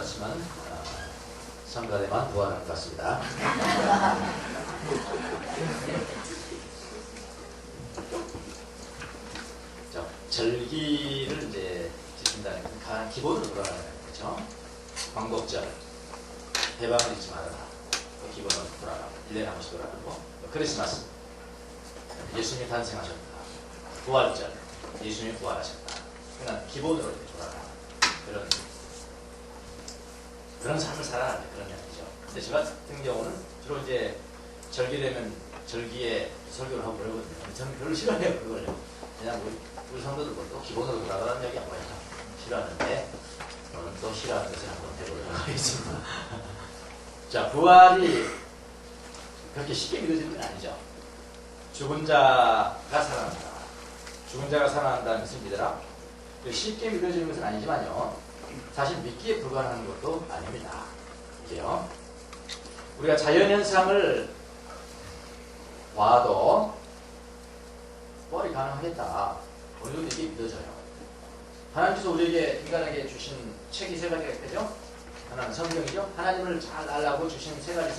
그렇지만 성가대만 부활한 것 같습니다. 자, 절기를 이제 지킨다는 것은 가장 기본으로 돌아가는 거죠. 광복절, 대방을 잊지 말아라. 또 기본으로 돌아가고, 1년에 한 번씩 돌아가고, 크리스마스, 예수님이 탄생하셨다. 부활절, 예수님이 부활하셨다. 그냥 기본으로 이렇게 돌아가는 그런 삶을 살아야 돼. 그런 이야기죠. 근데 저 같은 경우는 주로 이제 절기되면 절기에 설교를 하고 그러거든요. 저는 별로 싫어해요, 그걸요. 그냥 우리 성도들도 또 기본으로 돌아가라는 이야기 한 번이나 싫어하는데, 저는 또 싫어하는 것을 한번 해보도록 하겠습니다. 자, 부활이 그렇게 쉽게 믿어지는 건 아니죠. 죽은 자가 살아난다. 죽은 자가 살아난다는 것을 믿어라. 쉽게 믿어지는 것은 아니지만요. 사실 믿기에 불과한 것도 아닙니다. 이게요. 우리가 자연현상을 봐도 부활이 가능하겠다. 어느 정도 이게 믿어져요. 하나님께서 우리에게 인간에게 주신 책이 세 가지가 있죠. 하나는 성경이죠. 하나님을 잘 알라고 주신 세 가지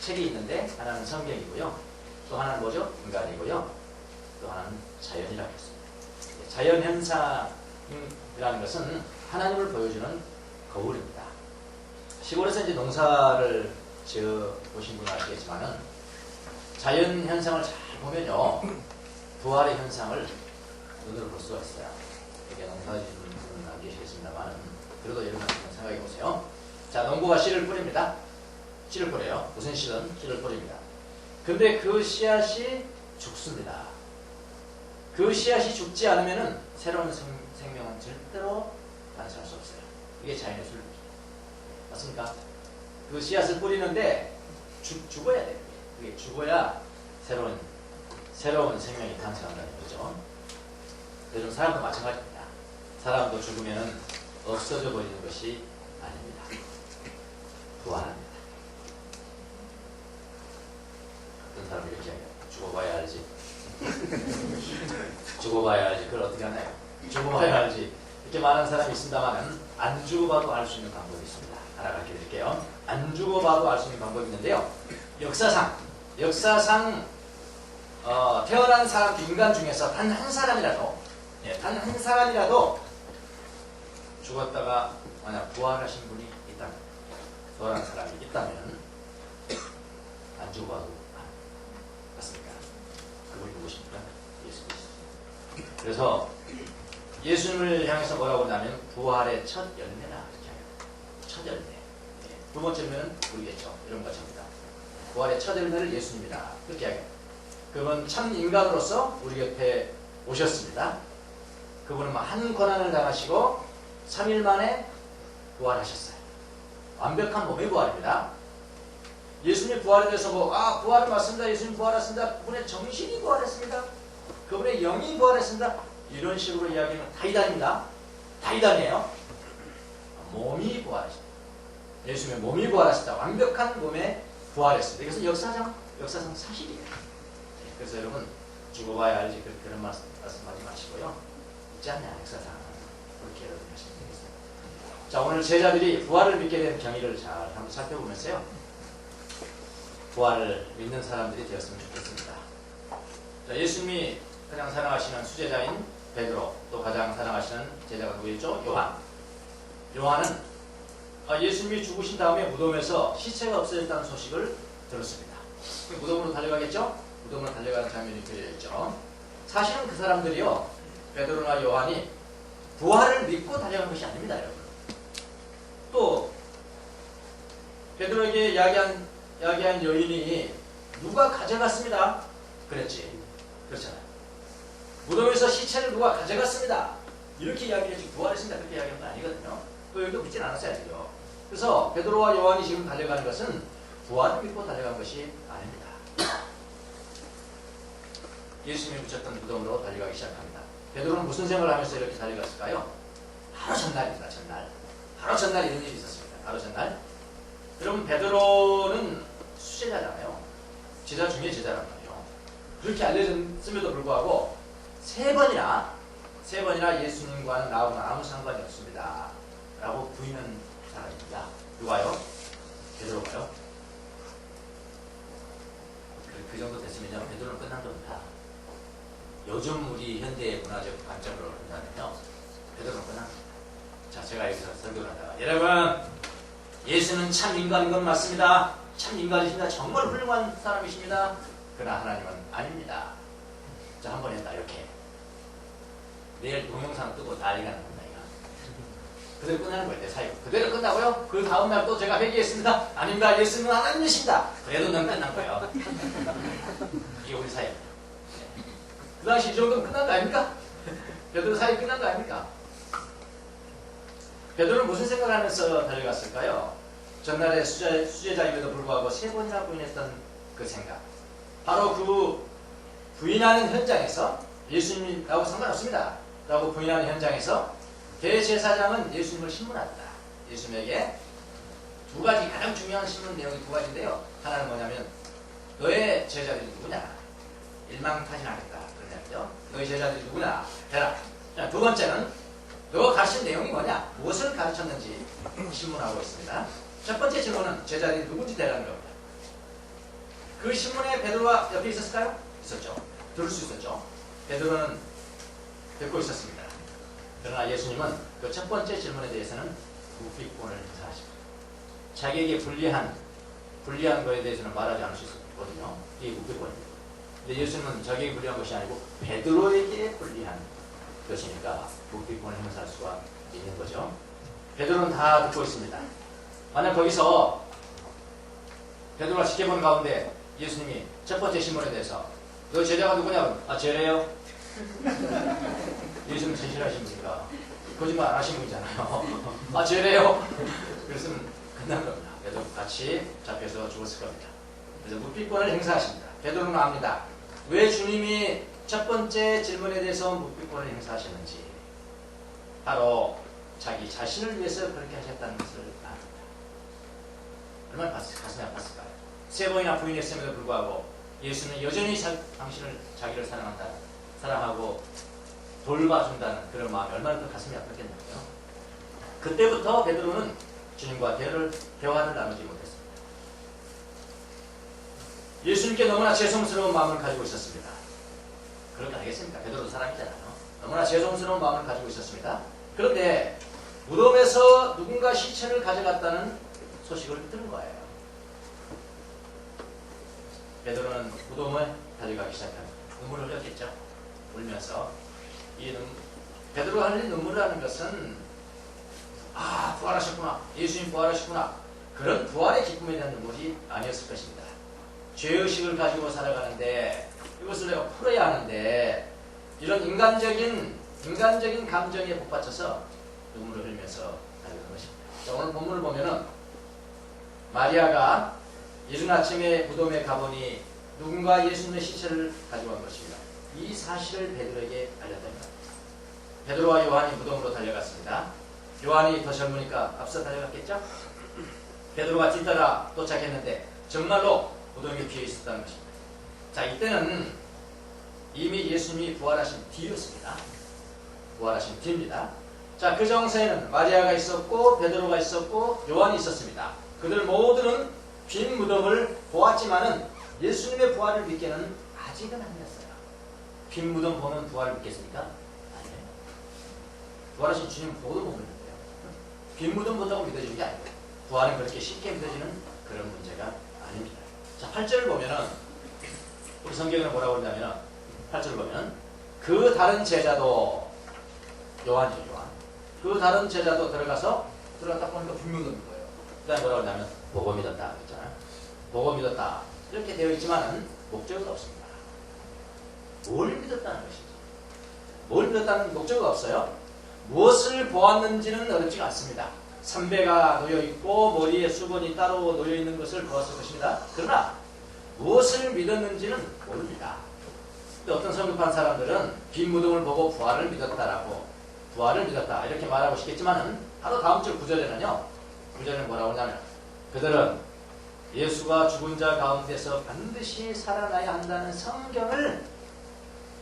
책이 있는데 하나는 성경이고요. 또 하나는 뭐죠? 인간이고요. 또 하나는 자연이라고 했습니다. 자연현상이라는 것은 하나님을 보여주는 거울입니다. 시골에서 이제 농사를 지어 보신 분은 아시겠지만은 자연현상을 잘 보면요. 부활의 현상을 눈으로 볼 수가 있어요. 이게 농사 지는 분은 안 계시겠습니다만 그래도 여러분 한번 생각해 보세요. 자, 농부가 씨를 뿌립니다. 씨를 뿌려요. 무슨 씨든 씨를 뿌립니다. 근데 그 씨앗이 죽습니다. 그 씨앗이 죽지 않으면은 새로운 생명은 절대로 탄생할 수 없어요. 이게 자연의 순리입니다. 맞습니까? 그 씨앗을 뿌리는데 죽어야 돼요. 그게 죽어야 새로운 생명이 탄생한다는 거죠. 그래서 사람도 마찬가지입니다. 사람도 죽으면 없어져 버리는 것이 아닙니다. 부활합니다. 어떤 사람이 이렇게 해요. 죽어봐야 알지. 죽어봐야 알지. 그걸 어떻게 하나요? 죽어봐야 알지. 이렇게 많은 사람이 있습니다만 안 죽어봐도 알 수 있는 방법이 있습니다. 하나 가르쳐 드릴게요. 안 죽어봐도 알 수 있는 방법이 있는데요. 역사상 태어난 사람 인간 중에서 단 한 사람이라도 죽었다가 만약 부활하신 분이 있다면, 부활한 사람이 있다면 안 죽어봐도 맞습니까? 그분이 누구십니까? 예수님이십니다. 그래서 예수님을 향해서 뭐라고 하냐면 부활의 첫 열매나 이렇게 해요. 첫 열매. 두 번째는 모르겠죠. 이런 것입니다. 부활의 첫 열매를 예수님이다. 그렇게 하겠죠. 그분 참 인간으로서 우리 곁에 오셨습니다. 그분은 한 고난을 당하시고 3일 만에 부활하셨어요. 완벽한 몸의 부활입니다. 예수님이 부활에 대해서 부활은 맞습니다. 예수님 부활했습니다. 그분의 정신이 부활했습니다. 그분의 영이 부활했습니다. 이런 식으로 이야기하면 다이단입니다. 다이단이에요. 몸이 부활했습니다. 예수님의 몸이 부활했습니다. 완벽한 몸에 부활했습니다. 이것은 역사상 사실이에요. 그래서 여러분 죽어봐야 알지 그런 말씀하지 마시고요. 있지 않냐 역사상 그렇게 여러분 하시면 되겠습니다. 자, 오늘 제자들이 부활을 믿게 된 경위를 잘 한번 살펴보면서요. 부활을 믿는 사람들이 되었으면 좋겠습니다. 자, 예수님이 가장 사랑하시는 수제자인 베드로, 또 가장 사랑하시는 제자가 누구였죠? 요한은 예수님이 죽으신 다음에 무덤에서 시체가 없어졌다는 소식을 들었습니다. 무덤으로 달려가겠죠? 무덤으로 달려가는 장면이 그려져 있죠. 사실은 그 사람들이요, 베드로나 요한이 부활을 믿고 달려간 것이 아닙니다, 여러분. 또 베드로에게 이야기한 여인이 누가 가져갔습니다. 그랬지. 그렇잖아요. 무덤에서 시체를 누가 가져갔습니다. 이렇게 이야기를 했지 부활했습니다. 그렇게 이야기한 건 아니거든요. 또 여기도 믿진 않았어야죠. 그래서 베드로와 요한이 지금 달려가는 것은 부활을 믿고 달려간 것이 아닙니다. 예수님이 묻혔던 무덤으로 달려가기 시작합니다. 베드로는 무슨 생각을 하면서 이렇게 달려갔을까요? 바로 전날입니다. 바로 전날 이런 일이 있었습니다. 바로 전날. 여러분 베드로는 수제자잖아요. 제자 중에 제자란 말이에요. 그렇게 알려졌음에도 불구하고 세 번이나 예수님과는 나하고는 아무 상관이 없습니다. 라고 부인한 사람입니다. 누가요? 베드로가요? 그 정도 됐으면요, 베드로는 끝난 겁니다. 요즘 우리 현대의 문화적 관점으로 본다면요, 베드로는 끝난 겁니다. 자, 제가 여기서 설교를 하다가, 여러분, 예수는 참 인간인 건 맞습니다. 참 인간이십니다. 정말 훌륭한 사람이십니다. 그러나 하나님은 아닙니다. 자, 한 번 했다, 이렇게. 내일 동영상 뜨고 난리가 나는 겁니다, 이거. 그대로 끝나는 거예요, 내 사유. 그대로 끝나고요. 그 다음날 또 제가 회개했습니다. 아닙니다. 예수는 하나님이십니다. 그래도 넌 끝난 거예요. 이게 우리 사유. 그 당시 이 정도면 끝난 거 아닙니까? 베드로 사유 끝난 거 아닙니까? 베드로는 무슨 생각을 하면서 달려갔을까요? 전날에 수제자임에도 불구하고 3번이나 부인했던 그 생각. 바로 그 부인하는 현장에서 예수님하고 상관없습니다 라고 부인하는 현장에서 대제사장은 예수님을 신문한다. 예수님에게 두 가지 가장 중요한 신문 내용이 두 가지인데요. 하나는 뭐냐면 너의 제자들이 누구냐? 일망타진하겠다. 그런 이야기죠. 너의 제자들이 누구냐? 대라. 자, 두 번째는 너 가르친 내용이 뭐냐? 무엇을 가르쳤는지 신문하고 있습니다. 첫 번째 질문은 제자들이 누군지 대라는 겁니다. 그 신문에 베드로가 옆에 있었을까요? 있었죠. 들을 수 있었죠. 베드로는 듣고 있었습니다. 그러나 예수님은 그 첫 번째 질문에 대해서는 묵비권을 행사하십니다. 자기에게 불리한 거에 대해서는 말하지 않을 수 있었거든요. 이게 묵비권입니다. 근데 예수님은 자기에게 불리한 것이 아니고 베드로에게 불리한 것이니까 묵비권을 행사할 수가 있는 거죠. 베드로는 다 듣고 있습니다. 만약 거기서 베드로가 지켜보는 가운데 예수님이 첫 번째 신문에 대해서 너 제자가 누구냐고, 아, 쟤래요? 예수님 진실하신 분이니까 거짓말 안 하신 분이잖아요. 아, 쟤래요? 그랬으면 끝난 겁니다. 베드로 같이 잡혀서 죽었을 겁니다. 그래서 묵비권을 행사하십니다. 베드로는 압니다. 왜 주님이 첫 번째 질문에 대해서 묵비권을 행사하셨는지, 바로 자기 자신을 위해서 그렇게 하셨다는 것을 압니다. 얼마나 가슴이 아팠을까요? 3번이나 부인했음에도 불구하고 예수는 여전히 당신을, 자기를 사랑하고 돌봐준다는 그런 마음이 얼마나 더 가슴이 아팠겠냐고요. 그때부터 베드로는 주님과 대화를 나누지 못했습니다. 예수님께 너무나 죄송스러운 마음을 가지고 있었습니다. 그럴 거 아니겠습니까? 베드로도 사람이잖아요. 너무나 죄송스러운 마음을 가지고 있었습니다. 그런데 무덤에서 누군가 시체를 가져갔다는 소식을 들은 거예요. 베드로는 무덤을 달려가기 시작합니다. 눈물을 흘렸겠죠. 울면서. 베드로가 흘린 눈물이라는 것은, 아, 부활하셨구나, 예수님 부활하셨구나, 그런 부활의 기쁨에 대한 눈물이 아니었을 것입니다. 죄의식을 가지고 살아가는데 이것을 내가 풀어야 하는데, 이런 인간적인 감정에 복받쳐서 눈물을 흘리면서 달려간 것입니다. 자, 오늘 본문을 보면은 마리아가 이른 아침에 무덤에 가보니 누군가 예수님의 시체를 가져간 것입니다. 이 사실을 베드로에게 알렸답니다. 베드로와 요한이 무덤으로 달려갔습니다. 요한이 더 젊으니까 앞서 달려갔겠죠? 베드로가 뒤따라 도착했는데 정말로 무덤이 비어 있었다는 것입니다. 자, 이때는 이미 예수님이 부활하신 뒤였습니다. 부활하신 뒤입니다. 자, 그 정세에는 마리아가 있었고 베드로가 있었고 요한이 있었습니다. 그들 모두는 빈 무덤을 보았지만은 예수님의 부활을 믿기는 아직은 아니었어요. 빈 무덤 보면 부활을 믿겠습니까? 아니에요. 부활하신 주님 보도 못 믿는데요. 빈 무덤 본다고 믿어지는 게 아니에요. 부활은 그렇게 쉽게 믿어지는 그런 문제가 아닙니다. 자, 8절을 보면은 우리 성경에는 뭐라고 그러냐면은 8절을 보면은 그 다른 제자도, 요한이죠, 요한. 그 다른 제자도 들어갔다 보니까 분명히 믿는 거예요. 그 다음에 뭐라고 하냐면 보고 믿었다 그랬잖아요. 보고 믿었다 이렇게 되어 있지만은 목적은 없습니다. 뭘 믿었다는 것이지. 뭘 믿었다는 목적은 없어요. 무엇을 보았는지는 어렵지가 않습니다. 삼배가 놓여있고 머리에 수건이 따로 놓여있는 것을 보았을 것입니다. 그러나 무엇을 믿었는지는 모릅니다. 근데 어떤 성급한 사람들은 빈 무덤을 보고 부활을 믿었다 이렇게 말하고 싶겠지만은 바로 다음 절 9절에는요. 9절에는 뭐라고 하냐면 그들은 예수가 죽은 자 가운데서 반드시 살아나야 한다는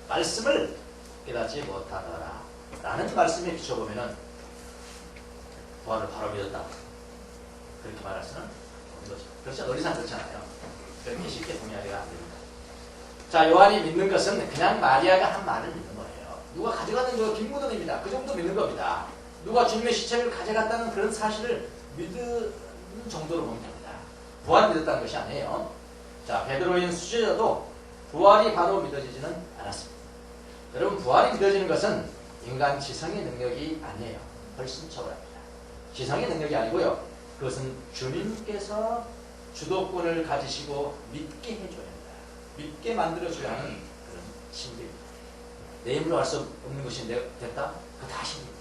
말씀을 깨닫지 못하더라 라는 말씀에 비춰보면은 부활을 바로 믿었다. 그렇게 말할 수는 없는 거죠. 그렇죠? 논리상 그렇잖아요. 그렇게 쉽게 동의하기가 안 됩니다. 자, 요한이 믿는 것은 그냥 마리아가 한 말을 믿는 거예요. 누가 가져가는 거 김무덤입니다. 그 정도 믿는 겁니다. 누가 주님의 시체를 가져갔다는 그런 사실을 믿는 정도로 보면 됩니다. 부활을 믿었다는 것이 아니에요. 자, 베드로인 수제자도 부활이 바로 믿어지지는 않았습니다. 여러분, 부활이 믿어지는 것은 인간 지성의 능력이 아니에요. 훨씬 초월합니다. 지성의 능력이 아니고요. 그것은 주님께서 주도권을 가지시고 믿게 해줘야 합니다. 믿게 만들어줘야 하는 그런 신비입니다. 내 힘으로 할 수 없는 것이 됐다? 그거 다 신비입니다.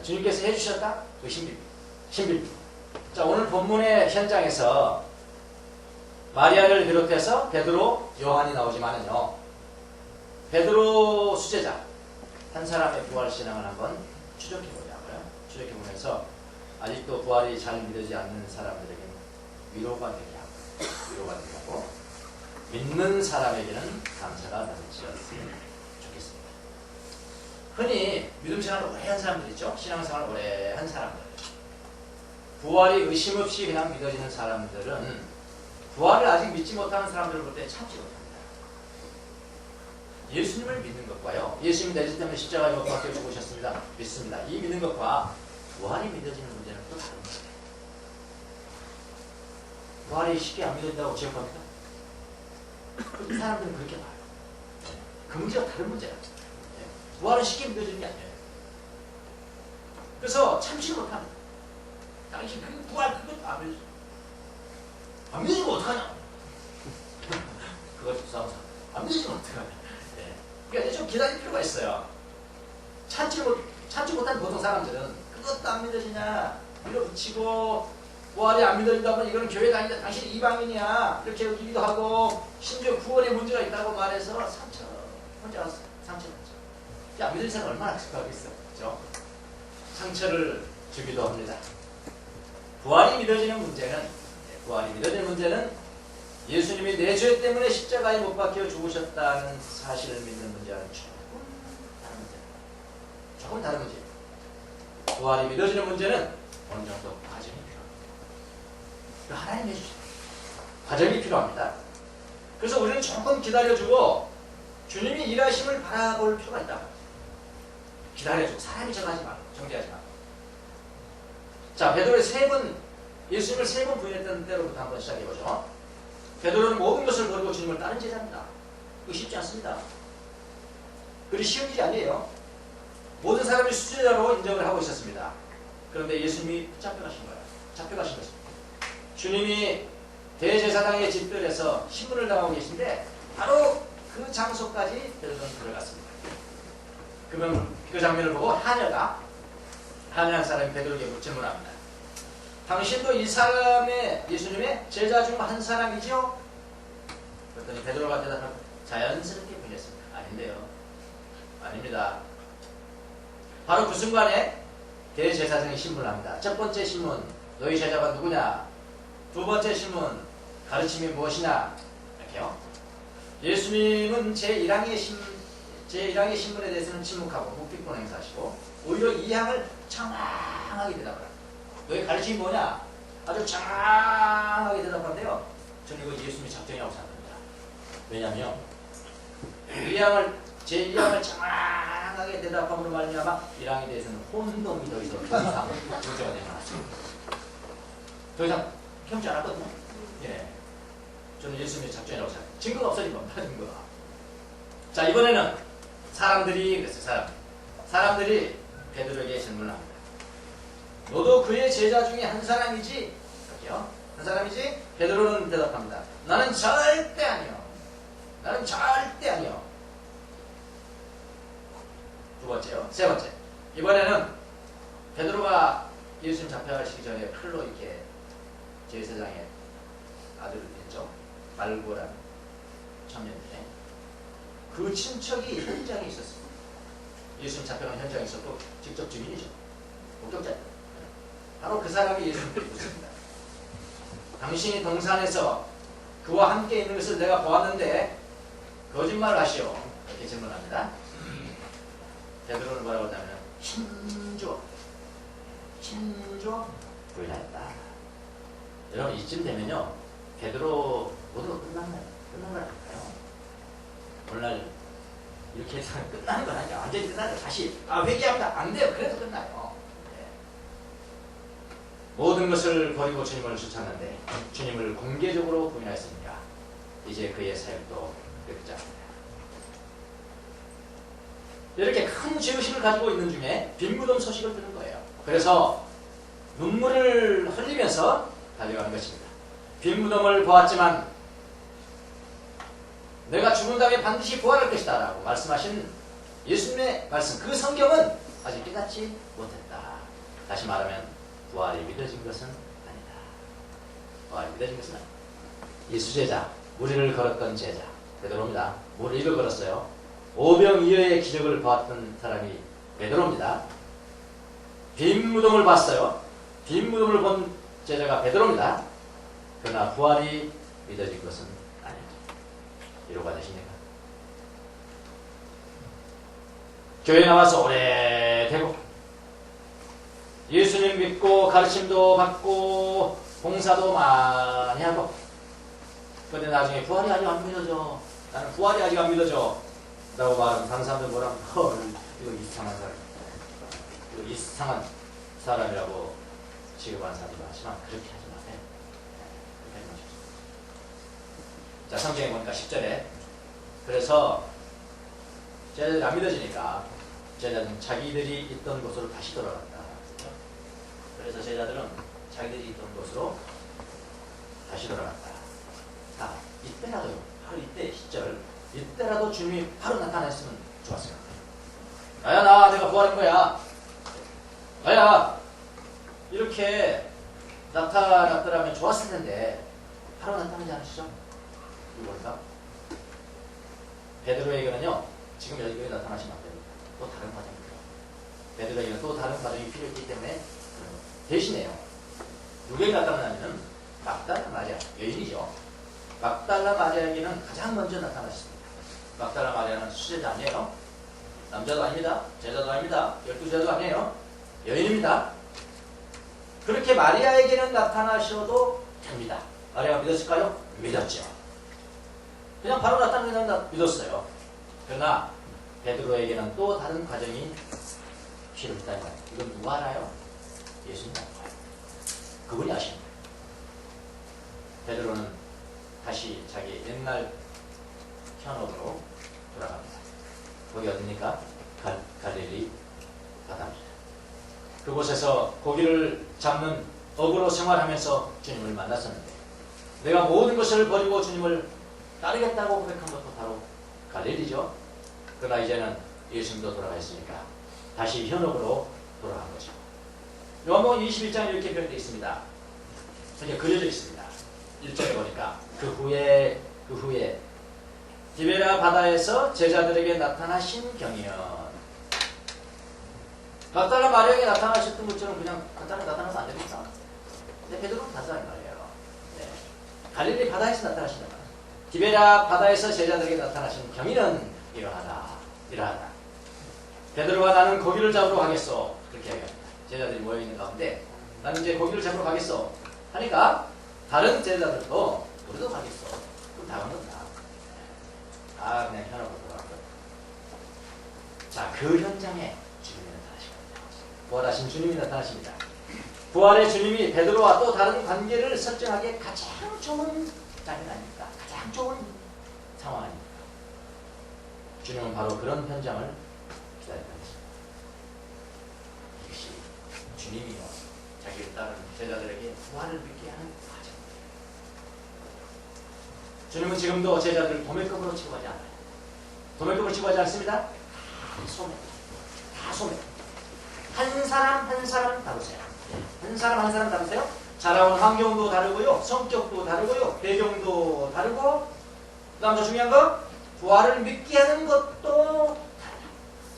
주님께서 해주셨다? 그거 신비입니다. 자, 오늘 본문의 현장에서 마리아를 비롯해서 베드로, 요한이 나오지만은요, 베드로 수제자 한 사람의 부활 신앙을 한번 추적해보자고요. 추적해보면서 아직도 부활이 잘 믿어지지 않는 사람들에게는 위로가 되게 하고 믿는 사람에게는 감사가 넘치었으면 좋겠습니다. 흔히 믿음 생활을 오래 한 사람들 있죠? 신앙생활을 오래 한 사람들, 부활이 의심 없이 그냥 믿어지는 사람들은 부활을 아직 믿지 못하는 사람들을 볼 때 참지 못합니다. 예수님을 믿는 것과요, 예수님이 내 죄 때문에 십자가에 못 박혀 죽으셨습니다. 믿습니다. 이 믿는 것과 부활이 믿어지는 문제는 또 다릅니다. 부활이 쉽게 안 믿어진다고 지적합니다. 그 사람들은 그렇게 봐요. 그 문제가 다른 문제야. 부활은 쉽게 믿어지는 게 아니에요. 그래서 참지 못합니다. 당신 그 부활 그것 안 믿어지면 어떡하냐? 그거 싸움사. 안 믿어지면 어떡하냐? 그러니까 좀 기다릴 필요가 있어요. 참지 못한 보통 사람들은 그것도 안 믿어지냐? 밀어붙이고 부활이 안 믿어진다면 이거는 교회 다니는데 당신 이방인이야. 이렇게 여기기도 하고 심지어 구원에 문제가 있다고 말해서 혼자 상처를 받죠. 안 믿어지는 사람 얼마나 exp하겠어요. 그렇죠? 상처를 주기도 합니다. 부활이 믿어지는 문제는 예수님이 내 죄 때문에 십자가에 못 박혀 죽으셨다는 사실을 믿는 문제와는 조금 다른 문제예요. 부활이 믿어지는 문제는 어느 정도 과정이 필요합니다. 하나님 해주신 과정이 필요합니다. 그래서 우리는 조금 기다려주고 주님이 일하심을 바라볼 필요가 있다. 기다려주고 사람이 정하지 말고 정죄하지 말고. 자, 베드로의 예수님을 3번 부인했던 때로부터 한번 시작해보죠. 베드로는 모든 것을 버리고 주님을 따른 제자입니다. 이거 쉽지 않습니다. 그리 쉬운 일이 아니에요. 모든 사람이 수제자로 인정을 하고 있었습니다. 그런데 예수님이 잡혀가신 것입니다. 주님이 대제사장의 집들에서 신문을 당하고 계신데 바로 그 장소까지 베드로는 들어갔습니다. 그러면 그 장면을 보고 한여한 사람이 베드로에게 질문합니다. 당신도 이 사람의 예수님의 제자 중 한 사람이지요? 그랬더니 베드로가 대답하고 자연스럽게 부인했습니다. 아닌데요. 아닙니다. 바로 그 순간에 대제사장이 신문을 합니다. 첫 번째 신문, 너희 제자가 누구냐? 두 번째 신문, 가르침이 무엇이냐? 이렇게요. 예수님은 제1항의 신문에 대해서는 침묵하고 묵비권 행사하시고 오히려 2항을 장황하게 대답합니다. 너희 가르침이 뭐냐? 아주 장황하게 대답하는데요. 저는 이거 예수님의 작전이라고 생각합니다. 왜냐하면 제1항을 장황하게 대답함으로 말미암아 1항에 대해서는 혼동이 더 이상 문제가 되지 않았습니다. 더 이상 켜지 않았거든요. 예, 저는 예수님의 작전이라고 생각합니다. 증거가 없어진 겁니다. 증거가. 자, 이번에는 사람들이 베드로에게 질문을 합니다. 너도 그의 제자 중에 한 사람이지? 그렇게요? 한 사람이지? 베드로는 대답합니다. 나는 절대 아니요. 두 번째요. 세 번째. 이번에는 베드로가 예수님 잡혀가시기 전에 칼로 이렇게 제사장의 아들을 했죠. 말고라는 청년인데 그 친척이 현장에 있었습니다. 예수님 잡혀간 현장에 있었고 직접 증인이죠. 목격자입니다. 바로 그 사람이 예수님을 묻습니다. 당신이 동산에서 그와 함께 있는 것을 내가 보았는데 거짓말을 하시오. 이렇게 질문합니다. 베드로는 뭐라고 하냐면 힘줘 부인하였다. 여러분 이쯤 되면요 베드로 모두가 끝난 거라니까요. 오늘날 이렇게 해서 끝나는 건 아니죠. 완전히 끝나요. 다시 회개합니다. 안 돼요. 그래도 끝나요. 네. 모든 것을 버리고 주님을 쫓았는데 주님을 공개적으로 부인하였으니까 이제 그의 사역도 끝장입니다. 이렇게 큰 죄의식을 가지고 있는 중에 빈무덤 소식을 듣는 거예요. 그래서 눈물을 흘리면서 달려가는 것입니다. 빈무덤을 보았지만 내가 죽은 다음에 반드시 부활할 것이다 라고 말씀하신 예수님의 말씀, 그 성경은 아직 깨닫지 못했다. 다시 말하면 부활이 믿어진 것은 아니다. 부활이 믿어진 것은 아니다. 이 수제자, 무리를 걸었던 제자 베드로입니다. 무리를 걸었어요. 오병이어의 기적을 보았던 사람이 베드로입니다. 빈 무덤을 봤어요. 빈 무덤을 본 제자가 베드로입니다. 그러나 부활이 믿어진 것은 아닙니다. 이해가 되십니까? 교회 나와서 오래되고 예수님 믿고 가르침도 받고 봉사도 많이 하고 근데 나중에 부활이 아직 안 믿어져. 나는 부활이 아직 안 믿어져 라고 말하면 다른 사람들 뭐라고 이거 이상한 사람, 이거 이상한 사람이라고 취급하는 사람도 많지만 그렇게 하지 마세요. 그렇게 하지 마십시오. 자, 성경에 보니까 10절에 그래서 제자들이 안 믿어지니까 제자들은 자기들이 있던 곳으로 다시 돌아간다. 그래서 제자들은 자기들이 있던 곳으로 다시 돌아간다. 자, 이때라도요. 바로 이때 시절 이때라도 주님이 바로 나타났으면 좋았어요. 나야 내가 부활한 거야. 나야 이렇게 나타났더라면 좋았을 텐데 바로 나타나지 않으시죠? 이걸까? 베드로에게는요 지금 여기 나타나시면 안 됩니다. 또 다른 과정입니다. 베드로에게는 또 다른 과정이 필요했기 때문에 대신에요. 누구에게 나타나냐면 막달라 마리아 여인이죠. 막달라 마리아에게는 가장 먼저 나타나셨습니다. 막달라 마리아는 수제자 아니에요. 남자도 아닙니다. 제자도 아닙니다. 12제자도 아니에요. 여인입니다. 그렇게 마리아에게는 나타나셔도 됩니다. 마리아가 믿었을까요? 믿었죠. 그냥 바로 나타나면 믿었어요. 그러나 베드로에게는 또 다른 과정이 필요했다는 거예요. 이건 누가 알아요? 예수님 알아요. 그분이 아십니다. 베드로는 다시 자기 옛날 현업으로 돌아갑니다. 거기 어디입니까? 갈릴리 바다입니다. 그곳에서 고기를 잡는 어부로 생활하면서 주님을 만났었는데 내가 모든 것을 버리고 주님을 따르겠다고 고백한 것도 바로 갈릴리죠. 그러나 이제는 예수님도 돌아가셨으니까 다시 현업으로 돌아간 거죠. 요한복음 21장에 이렇게 표현되어 있습니다. 이렇게 그려져 있습니다. 1절에 보니까 그 후에 디베라 바다에서 제자들에게 나타나신 경이요. 막달라 마리아에게 나타나셨던 것처럼 그냥 간단히 나타나서 안 됩니까? 근데 베드로는 다르다는 말이에요. 네. 갈릴리 바다에서 나타나신단 말이에요. 디베라 바다에서 제자들에게 나타나신 경이는 이러하다. 베드로와 나는 고기를 잡으러 가겠어. 그렇게 얘기합니다. 제자들이 모여있는 가운데 나는 이제 고기를 잡으러 가겠어 하니까 다른 제자들도 우리도 가겠어. 그럼 다 가는 거다. 그냥 현업으로 돌아갔거든. 자, 그 현장에 주님이 나타나시거든요. 부활하신 주님이 나타나십니다. 부활의 주님이 베드로와 또 다른 관계를 설정하기에 가장 좋은 장면 아닙니까? 가장 좋은 상황 아닙니까? 주님은 바로 그런 현장을 기다렸던 것입니다. 이것이 주님이요 자기를 따르는 제자들에게 부활을 믿게 하는 과정입니다. 주님은 지금도 제자들을 도매급으로 취급하지 않아요. 도매급으로 취급하지 않습니다. 다 소매. 한 사람 한 사람 다루세요. 한 사람 한 사람 다루세요. 자라온 환경도 다르고요. 성격도 다르고요. 배경도 다르고 그 다음 더 중요한 거 부활을 믿게 하는 것도 달라.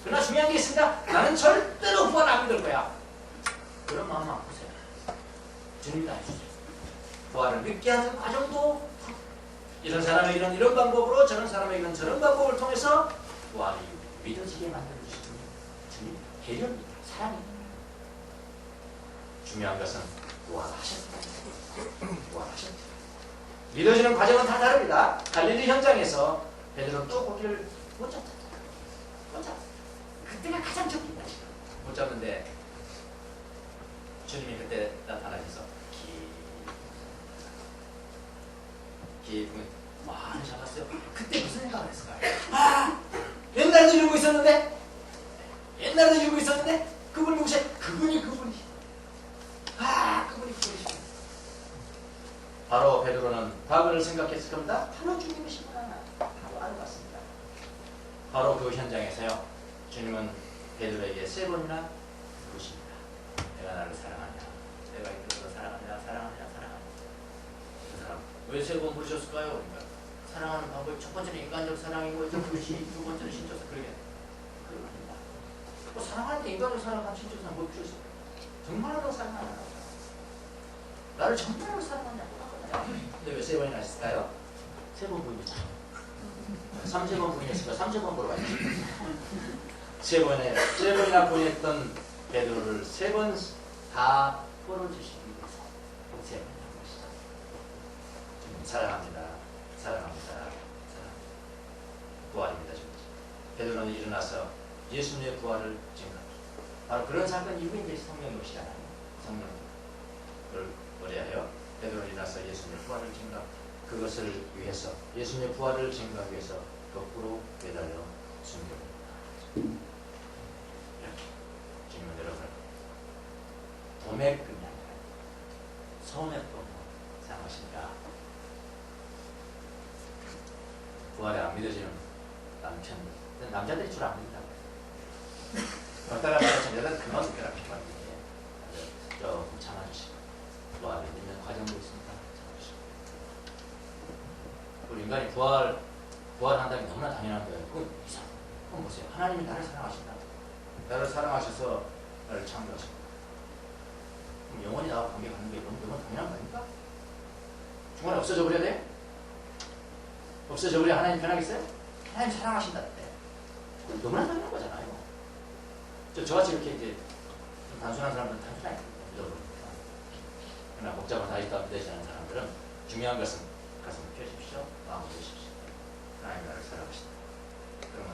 그러나 중요한 게 있습니다. 나는 절대로 부활 안 믿을 거야. 그런 마음 아프세요. 주님이 다 해주세요. 부활을 믿게 하는 과정도 이런 사람에게는 이런 방법으로 저런 사람에게는 저런 방법을 통해서 부활이 믿어지게 만들어주시는 주님 계략입니다. 사랑입니다. 중요한 것은 부활하셨다. 부활하셨다. 믿어지는 과정은 다 다릅니다. 갈릴리 현장에서 베드로는 또 고기를 못 잡았다. 못 잡았다. 그때가 가장 적기다. 못 잡는데 주님이 그때 나타나셔서 깊은 많이 잡았어요. 그때 무슨 생각을 했을까요? 아! 옛날에도 이러고 있었는데? 옛날에도 이러고 있었는데? 그분이 누구세요? 그분이. 아, 그분이. 바로 베드로는 답을 생각했을 겁니다. 바로 주님이시구나. 바로 알아봤습니다. 바로 그 현장에서요. 주님은 베드로에게 3번이나 물으십니다. 내가 나를 사랑하냐? 내가 이들을 사랑하냐? 그 사람 왜 3번 부르셨을까요? 그러니까 사랑하는 방법이 첫 번째는 인간적 사랑이고 두 번째는 신적 사랑. 그러게 그건 아니다. 뭐 사랑하는데 인간적 사랑하는 신적 사랑 뭐 필요했어? 정말로 사랑하냐? 나를 정말로 사랑하냐고. 근데 왜 3번이나 했을까요? 3번 부인이죠. 3세번 부인했으니까 3세번 보러 갔지. 3번이나 부인했던 베드로를 3번 다 풀어주시기 위해서 3번 한 것이죠. 사랑합니다. 부활입니다. 베드로는 일어나서 예수님의 부활을 증거합니다. 바로 그런 사건 이후에 이제 성령이 오시잖아요. 성령을 뭐래요? 베드로는 일어나서 예수님의 부활을 증거합니다. 그것을 위해서 예수님의 부활을 증거하기 위해서 거꾸로 매달려 숨겨봅니다. 이렇게 주님은 여러분 도매금이 아니라 소매금으로 생각하십니까? 부활에 안 믿어지는 남편들, 남자들이 주로 안 믿는다고 해요. 따라 말하자면 여자는 그만 그렇게 말이에요. 조금 참아주시고 부활에 믿는 과정도 있습니다. 참아주시고 우리 인간이 부활한다는 게 너무나 당연한 거예요. 그건 이상. 그건 보세요. 하나님이 나를 사랑하신다. 나를 사랑하셔서 나를 창조하셨다. 그럼 영원히 나와 관계 갖는 게 너무 당연한 거 아닙니까? 중간에 없어져 버려야 돼? 없어져 버려 하나님 편하겠어요? 하나님 사랑하신다는데 너무나 당연한 거잖아요. 저같이 이렇게 이제 좀 단순한 사람들은 단순하게 믿어버립니다. 그러나 복잡한 다윗과 믿어지지 않은 사람들은 중요한 것은 가슴을 펴십시오. 마음을 열십시오. 하나님 나를 사랑하신다. 그러면